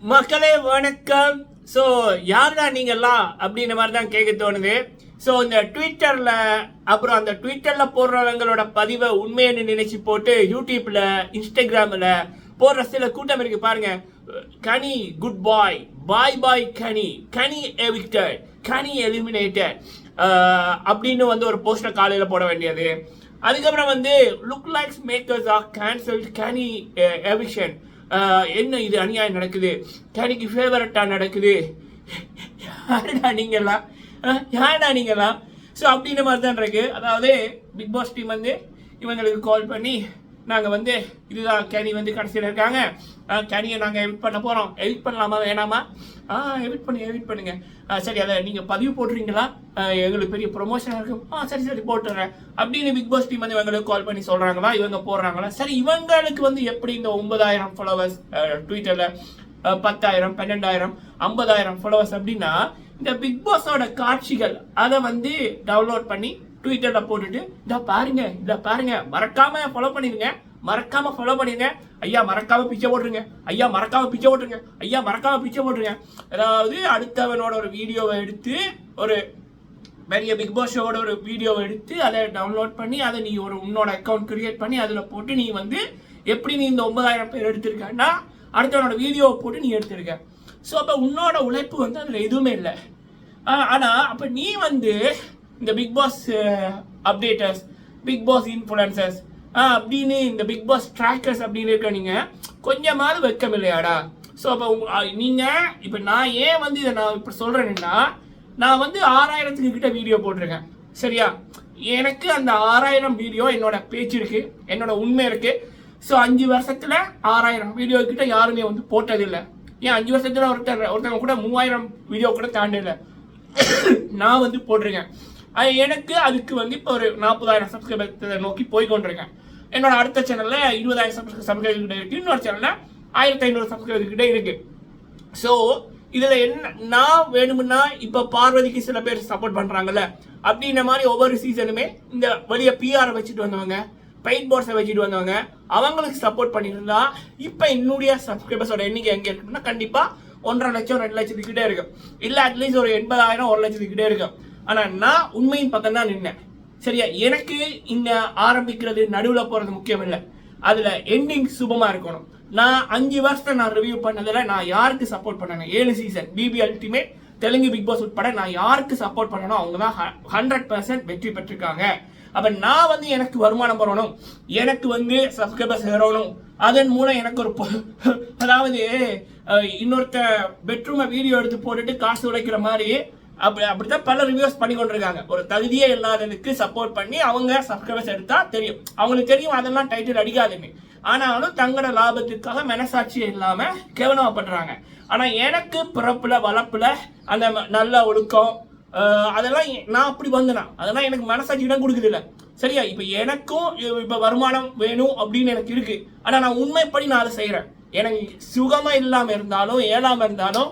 மக்களே வணக்கம். ஸோ யாருடா நீங்கள்லாம் அப்படின்ற மாதிரி தான் கேட்க தோணுது. ஸோ இந்த ட்விட்டரில் அப்புறம் அந்த ட்விட்டரில் போடுறவங்களோட பதிவை உண்மைன்னு நினைச்சு போட்டு யூடியூப்பில் இன்ஸ்டாகிராமில் போடுற சில கூட்டம் இருக்கு பாருங்க. கனி குட் பாய், பாய் பாய் கனி, கனி எவிக்டட், கனி எலிமினேட்டட் அப்படின்னு வந்து ஒரு போஸ்டர் காலையில் போட வேண்டியது. அதுக்கப்புறம் வந்து look likes makers R cancelled கனி எவிக்ஷன். என்ன இது அநியாயம் நடக்குது, கனிக்கு ஃபேவரட்டா நடக்குது, யாருடா நீங்களாம் ஸோ அப்படின்ற மாதிரி தான் இருக்கு. அதாவது பிக் பாஸ் டீம் வந்து இவங்களுக்கு கால் பண்ணி நாங்கள் வந்து இதுதான் கனி வந்து கடைசியில் இருக்காங்க, கனியை நாங்கள் எவிட் பண்ண போகிறோம், எவிட் பண்ணலாமா வேணாமா, எவிட் பண்ணுங்க, சரி அதை நீங்கள் பதிவு போட்டுறீங்களா, எங்களுக்கு பெரிய ப்ரொமோஷன் இருக்கும், சரி போட்டுறேன் அப்படின்னு பிக் பாஸ் டீம் வந்து இவங்களுக்கு கால் பண்ணி சொல்கிறாங்களா, இவங்க போடுறாங்களா. சரி இவங்களுக்கு வந்து எப்படி இந்த 9,000 ஃபாலோவர்ஸ் ட்விட்டரில், 10,000, 12,000, 50,000 ஃபாலோவர்ஸ் அப்படின்னா இந்த பிக் பாஸோட காட்சிகள் அதை வந்து டவுன்லோட் பண்ணி ட்விட்டரில் போட்டுட்டு இதை பாருங்க மறக்காம ஃபாலோ பண்ணிடுங்க, ஐயா மறக்காம பிச்சை போட்டுருங்க, ஐயா மறக்காம பிச்சை போட்டுருங்க. அதாவது அடுத்தவனோட ஒரு வீடியோவை எடுத்து, ஒரு பெரிய பிக் பாஸ் ஷோவோட ஒரு வீடியோவை எடுத்து அதை டவுன்லோட் பண்ணி அதை நீ ஒரு உன்னோட அக்கௌண்ட் கிரியேட் பண்ணி அதில் போட்டு நீ வந்து எப்படி நீ இந்த 9,000 பேர் எடுத்திருக்கன்னா அடுத்தவனோட வீடியோவை போட்டு நீ எடுத்திருக்க. ஸோ அப்போ உன்னோட உழைப்பு வந்து அதில் எதுவுமே இல்லை. ஆனால் அப்போ நீ வந்து இந்த big boss updaters, big boss influencers அப்படின்னு இந்த பிக் பாஸ் ட்ராக்கர்ஸ் அப்படின்னு இருக்க நீங்கள் கொஞ்சமாவது வெக்கம் இல்லையாடா? ஸோ அப்போ நீங்கள் இப்போ நான் ஏன் வந்து இதை நான் இப்போ சொல்கிறேன்னா, நான் வந்து 6,000 கிட்ட வீடியோ போட்டிருக்கேன் சரியா. எனக்கு அந்த 6,000 வீடியோ என்னோட பேச்சு இருக்குது, என்னோட உண்மை இருக்குது. ஸோ 5 வருஷத்தில் 6,000 வீடியோ கிட்ட யாருமே வந்து போட்டதில்லை. ஏன் 5 வருஷத்தில் ஒருத்தவங்க கூட 3,000 வீடியோ கூட தாண்டல நான் வந்து போட்டிருக்கேன். எனக்கு அதுக்கு வந்து இப்போ ஒரு 40,000 சப்ஸ்கிரைபர் நோக்கி போய்கொண்டிருக்கேன். என்னோட அடுத்த சேனலில் 20,000 சப்ஸ்கிரைபர் கிட்ட இருக்குது, இன்னொரு சேனலில் 1,500 சப்ஸ்கிரைபர் கிட்ட இருக்குது. ஸோ இதில் என்ன, நான் வேணும்னா இப்போ பார்வதிக்கு சில பேர் சப்போர்ட் பண்ணுறாங்கல்ல, அப்படின்ற மாதிரி ஒவ்வொரு சீசனுமே இந்த வெளியே பிஆரை வச்சுட்டு வந்தவங்க, பெயிட் போர்ட்ஸை வச்சுட்டு வந்தவங்க அவங்களுக்கு சப்போர்ட் பண்ணியிருந்தா இப்போ என்னுடைய சப்ஸ்கிரைபர்ஸோட எண்ணிக்கை எங்கே இருக்குன்னா கண்டிப்பாக 1.5 லட்சம் 2 லட்சத்துக்கிட்டே இருக்கும், இல்லை அட்லீஸ்ட் ஒரு 80,000 1 லட்சத்துக்கிட்டே இருக்கும். ஆனால் நான் உண்மையின் பக்கம் தான் நின்னேன் சரியா. எனக்கு இங்கே ஆரம்பிக்கிறது நடுவில் போகிறது முக்கியம் இல்லை, அதில் எண்டிங் சுபமாக இருக்கணும். நான் 5 வருஷத்தை நான் ரிவ்யூ பண்ணதில் நான் யாருக்கு சப்போர்ட் பண்ணேன், 7 season BB ultimate, Telugu Big Boss உட்பட நான் யாருக்கு சப்போர்ட் பண்ணணும் அவங்க தான் 100% வெற்றி பெற்றிருக்காங்க. அப்போ நான் வந்து எனக்கு வருமானம் வரணும், எனக்கு வந்து சப்ஸ்கிரைபர்ஸ் ஏறணும், அதன் மூலம் எனக்கு ஒரு அதாவது இன்னொருத்த பெட்ரூமை வீடியோ எடுத்து போட்டுட்டு காசு உழைக்கிற மாதிரி அப்படித்தான் பல ரிவ்யூஸ் பண்ணி கொண்டிருக்காங்க. ஒரு தகுதியே இல்லாததுக்கு சப்போர்ட் பண்ணி அவங்க சப்ஸ்கிரைபர்ஸ் எடுத்தா தெரியும், அவங்களுக்கு தெரியும் அதெல்லாம் டைட்டில் அடிக்காதுன்னு. ஆனாலும் தங்களோட லாபத்துக்காக மனசாட்சி இல்லாம கேவலமா பண்றாங்க. ஆனா எனக்கு பிறப்புல வளர்ப்புல அந்த நல்ல ஒழுக்கம் அதெல்லாம் நான் அப்படி வந்தேனா, அதெல்லாம் எனக்கு மனசாட்சி இடம் கொடுக்குது இல்லை சரியா. இப்போ எனக்கும் இப்போ வருமானம் வேணும் அப்படின்னு எனக்கு இருக்கு, ஆனால் நான் உண்மைப்படி நான் அதை செய்கிறேன். எனக்கு சுகமாக இல்லாமல் இருந்தாலும் ஏழாமல் இருந்தாலும்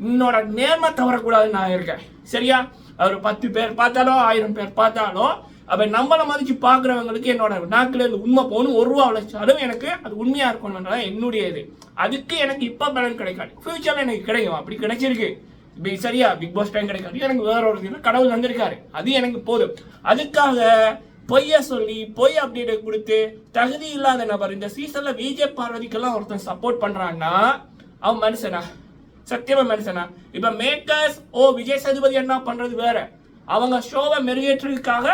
என்னோட நேர்மை தவறக்கூடாதுன்னு நான் இருக்கேன் சரியா. ஒரு 10 பேர் பார்த்தாலும் 1000 பேர் பார்த்தாலும் அப்போ நம்மளை மதிச்சு பார்க்குறவங்களுக்கு என்னோட நாக்கில் இருந்து உண்மை போகணும், 1 ரூபா உழைச்சாலும் எனக்கு அது உண்மையாக இருக்கணும்ன்றதான் என்னுடைய இது. அதுக்கு எனக்கு இப்போ பலன் கிடைக்காது, ஃபியூச்சரில் எனக்கு கிடைக்கும். அப்படி கிடைச்சிருக்கு சரியா. பிக் பாஸ் டைம் கிடைக்காது, எனக்கு வேற ஒரு இதில் கடவுள் வந்திருக்காரு, அது எனக்கு போதும். அதுக்காக பொய்ய சொல்லி பொய் அப்டேட் கொடுத்து தகுதி இல்லாத நபர் இந்த சீசன்ல விஜய் பார்வதிக்கெல்லாம் ஒருத்தன் சப்போர்ட் பண்றான்னா அவன் மனுஷனா? சத்தியமா மனுஷனா? இப்ப மேக்கர்ஸ் விஜய் சேதுபதி என்ன பண்றது வேற, அவங்க ஷோவை மெருகேற்றதுக்காக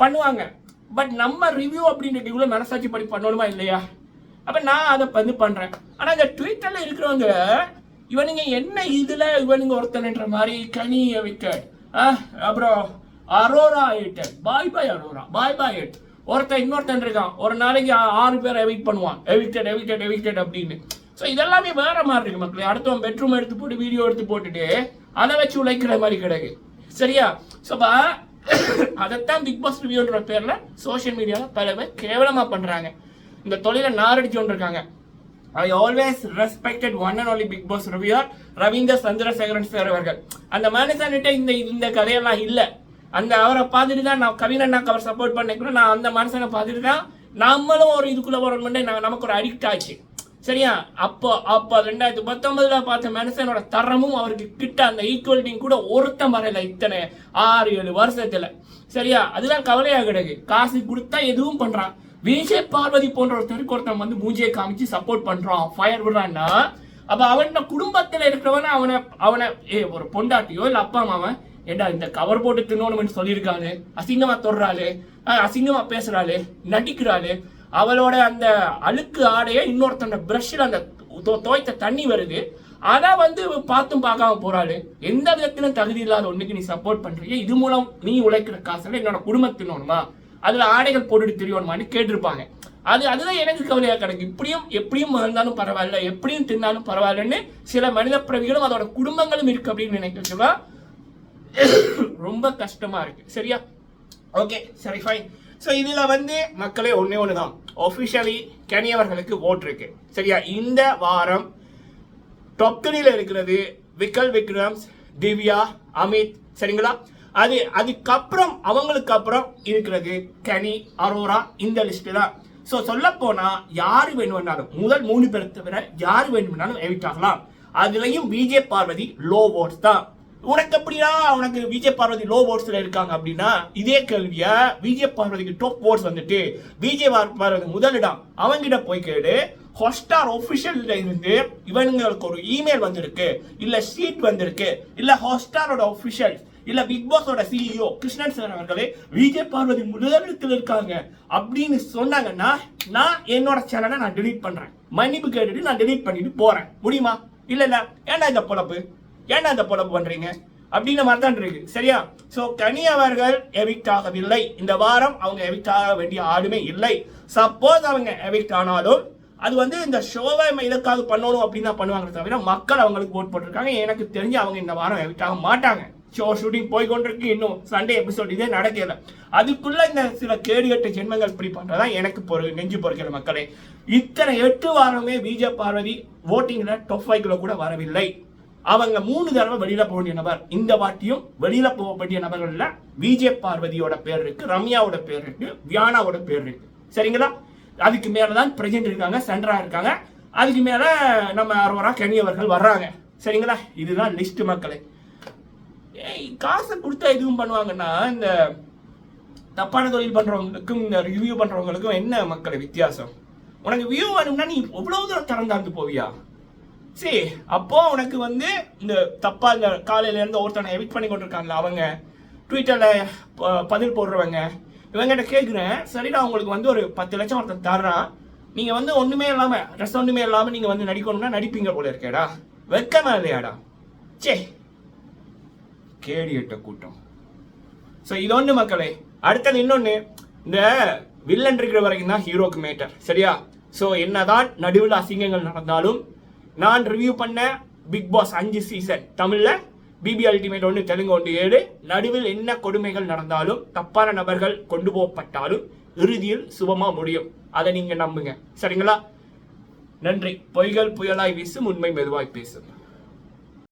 பண்ணுவாங்க. பட் நம்ம ரிவ்யூ அப்படின்னு இவ்வளவு மனசாட்சி படி பண்ணணுமா இல்லையா? அப்ப நான் அதை வந்து பண்றேன். ஆனா இந்த ட்விட்டர்ல இருக்கிறவங்க இவனுங்க என்ன இதுல இவனுங்க ஒருத்தன்ற மாதிரி கனி எவிக்டட், அப்புறம் அரோரா எவிக்டட், பாய் பாய் ஒருத்தன் இன்னொருத்தன் இருக்கான், ஒரு நாளைக்கு 6 பேர் எவிக்ட் பண்ணுவான், எவிக்டட் அப்படின்னு. ஸோ இதெல்லாமே வேற மாதிரி இருக்கு மக்களே. அடுத்தவன் பெட்ரூம் எடுத்து போட்டு வீடியோ எடுத்து போட்டுட்டு அதை வச்சு உழைக்கிற மாதிரி கிடக்கு சரியா. ஸோ அதைத்தான் பிக் பாஸ் ரிவ்யூன்ற பேர்ல சோசியல் மீடியாவில் பல பேர் கேவலமா பண்றாங்க, இந்த தொழிலை நாரடிச்சு கொண்டிருக்காங்க. I always respected one and only Big Boss reviewer Ravindar Chandrasekaran sir அவர்கள். அந்த மனுஷன்கிட்ட இந்த கதையெல்லாம் இல்லை. அந்த அவரை பார்த்துட்டு தான் நான் கவினண்ணாக்கு அவர் சப்போர்ட் பண்ணிக்கணும். நான் அந்த மனுஷனை பார்த்துட்டு தான் நம்மளும் ஒரு இதுக்குள்ளே வரணும்னு நமக்கு ஒரு அடிக்ட் ஆச்சு சரியா? அப்போ 2019 பார்த்த மனுஷனோட தரமும் அவருக்கு கிட்ட அந்த ஈக்குவலிட்டியும் கூட ஒருத்தம் வரல இத்தனை 6-7 வருஷத்துல. சரியா? அதுதான் கவலையா கிடக்கு. காசு கொடுத்தா எதுவும் பண்றான். விஜய் பார்வதி போன்ற ஒருத்தன் வந்து மூஞ்சியை காமிச்சு சப்போர்ட் பண்றான், ஃபயர் விடுறான்னா, அப்ப அவன் குடும்பத்துல இருக்கிறவன அவனை ஒரு பொண்டாட்டியோ இல்ல அப்பா அம்மாவன் ஏண்டா இந்த கவர் போட்டு தின்னோன்னு சொல்லியிருக்காளு, அசிங்கமா தொடுறாளு, அசிங்கமா பேசுறாளு, நடிக்கிறாளு, அவளோட அந்த அழுக்கு ஆடைய இன்னொருத்தன பிரஷ்ல அந்த துவைத்த தண்ணி வருது, ஆனா வந்து பார்த்தும் பார்க்காம போறாளு. எந்த விதத்திலும் தகுதி இல்லாத ஒண்ணுக்கு நீ சப்போர்ட் பண்றீங்க, இது மூலம் நீ உழைக்கிற காசுல என்னோட குடும்பத்தினோணுமா, அதுல ஆடைகள் போட்டுட்டு தெரியணுமான்னு கேட்டிருப்பாங்க. அதுதான் எனக்கு கவலையா கிடக்கு. எப்படியும் இருந்தாலும் பரவாயில்ல, எப்படியும் தின்னாலும் பரவாயில்லன்னு சில மனித பிறவிகளும் அதோட குடும்பங்களும் இருக்கு அப்படின்னு நினைக்கிறதுவா ரொம்ப கஷ்டமா இருக்கு. சரியா? ஓகே, சரி, ஃபைன். ஸோ இதில் வந்து மக்களே ஒன்று தான், ஒஃபிஷியலி கெனி அவர்களுக்கு ஓட் இருக்கு. சரியா? இந்த வாரம் டாப் 3 இருக்கிறது விக்கல் விக்ரம்ஸ், திவ்யா, அமித். சரிங்களா? அதுக்கப்புறம் அவங்களுக்கு அப்புறம் இருக்கிறது கெனி, அரோரா. இந்த லிஸ்ட் தான். ஸோ சொல்ல போனா யாரு வேணும்னாலும் முதல் 3 பேரை தவிர யாரு வேணும்னாலும் எவிட் ஆகலாம். அதுலயும் விஜய் பார்வதி லோ ஓட்ஸ் தான். உனக்கு விஜய் பார்வதி லோ ஓட்ஸ்ல இருக்காங்க அப்படின்னா இதே கேள்வியா விஜய் பார்வதிக்கு டாப் ஓட்ஸ் வந்துட்டு விஜய் பார்வதி முதலிடம் அவங்கிட்ட போய் கேடு. ஹாட்ஸ்டார் ஒபிஷியல்ல இருந்து இவங்களுக்கு ஒரு இமெயில் வந்திருக்கு, இல்ல ஷீட் வந்திருக்கு, இல்ல ஹாட்ஸ்டாரோட ஒபிஷியல் இல்ல பிக் பாஸோட சிஇஓ கிருஷ்ணன் சார் அவர்களே விஜய் பார்வதி முதலிடத்தில் இருக்காங்க அப்படின்னு சொன்னாங்கன்னா நான் என்னோட சேனலை நான் டெலீட் பண்றேன், மன்னிப்பு கேட்டுட்டு நான் டெலீட் பண்ணிட்டு போறேன். முடியுமா? இல்ல ஏன்னா இந்த பொழப்பு பண்றீங்க அப்படின்ற மாதிரி தான் இருக்கு. சரியா? சோ கனி அவர்கள் எவிக்ட் ஆகவில்லை. இந்த வாரம் அவங்க எவிக்ட் ஆக வேண்டிய ஆளுமே இல்லை. சப்போஸ் அவங்க எவிக்ட் ஆனாலும் அது வந்து இந்த ஷோவை இதற்காக பண்ணணும் அப்படின்னு தான் பண்ணுவாங்க தவிர மக்கள் அவங்களுக்கு ஓட் போட்டிருக்காங்க. எனக்கு தெரிஞ்சு அவங்க இந்த வாரம் எவிக்ட் ஆக மாட்டாங்க. ஷோ ஷூட்டிங் போய் கொண்டிருக்கு, இன்னும் சண்டே எபிசோட் இதே நடக்கல. அதுக்குள்ள இந்த சில கேடுகட்ட ஜென்மங்கள் இப்படி பண்றதா எனக்கு நெஞ்சு பொறுக்கிற மக்களே. இத்தனை 8 வாரமே விஜய் பார்வதி ஓட்டிங்ல டாப் 5 கூட வரவில்லை. அவங்க 3 தடவை வெளியில போக வேண்டிய நபர். இந்த வாட்டியும் வெளியில போக வேண்டிய நபர்கள்ல விஜய் பார்வதியோட பேர் இருக்கு, ரம்யாவோட பேர் இருக்கு, வியானாவோட பேர் இருக்கு. சரிங்களா? அதுக்கு மேலதான் பிரஜென்ட் இருக்காங்க, சென்ட்ரா இருக்காங்க. அதுக்கு மேல நம்ம அரோரா, கெனி அவர்கள் வர்றாங்க. சரிங்களா? இதுதான் லிஸ்ட் மக்களே. காசை கொடுத்தா எதுவும் பண்ணுவாங்கன்னா இந்த தப்பான தொழில் பண்றவங்களுக்கும் இந்த ரிவ்யூ பண்றவங்களுக்கும் என்ன மக்களே வித்தியாசம்? உனக்கு வியூ வேணும்னா நீ எவ்வளவு தூரம் திறந்தாந்து போவியா? சரி, அப்போ உனக்கு வந்து இந்த தப்பா இந்த காலையில இருந்து ஒருத்தனை எவிட் பண்ணி கொண்டிருக்காங்கல்ல, அவங்க ட்விட்டர்ல பதில் போடுறவங்க இவங்கிட்ட கேட்குறேன், சரிடா உங்களுக்கு வந்து ஒரு 10 லட்சம் ஒருத்தன் தர்றான், நீங்க வந்து ஒண்ணுமே இல்லாம நீங்க வந்து நடிக்கணும்னா நடிப்பீங்க போல இருக்கேடா, வெக்கமா இல்லையாடா? சே, கேடியட்ட கூட்டம். ஸோ இது ஒன்று மக்களே. அடுத்தது இன்னொன்று, இந்த வில்லன் இருக்கிற வரைக்கும் தான் ஹீரோக்கு மேட்டர். சரியா? ஸோ என்னதான் நடுவில் அசிங்கங்கள் நடந்தாலும் நான் ரிவ்யூ பண்ண பிக் பாஸ் 5 சீசன் தமிழ்ல பிபி அல்டிமேட் 1, தெலுங்கு 1, 7 நடுவில் என்ன கொடுமைகள் நடந்தாலும் தப்பான நபர்கள் கொண்டு போகப்பட்டாலும் இறுதியில் சுபமா முடியும். அதை நீங்க நம்புங்க. சரிங்களா? நன்றி. பொய்கள் புயலாய் வீசும், உண்மை மெதுவாய் பேசும்.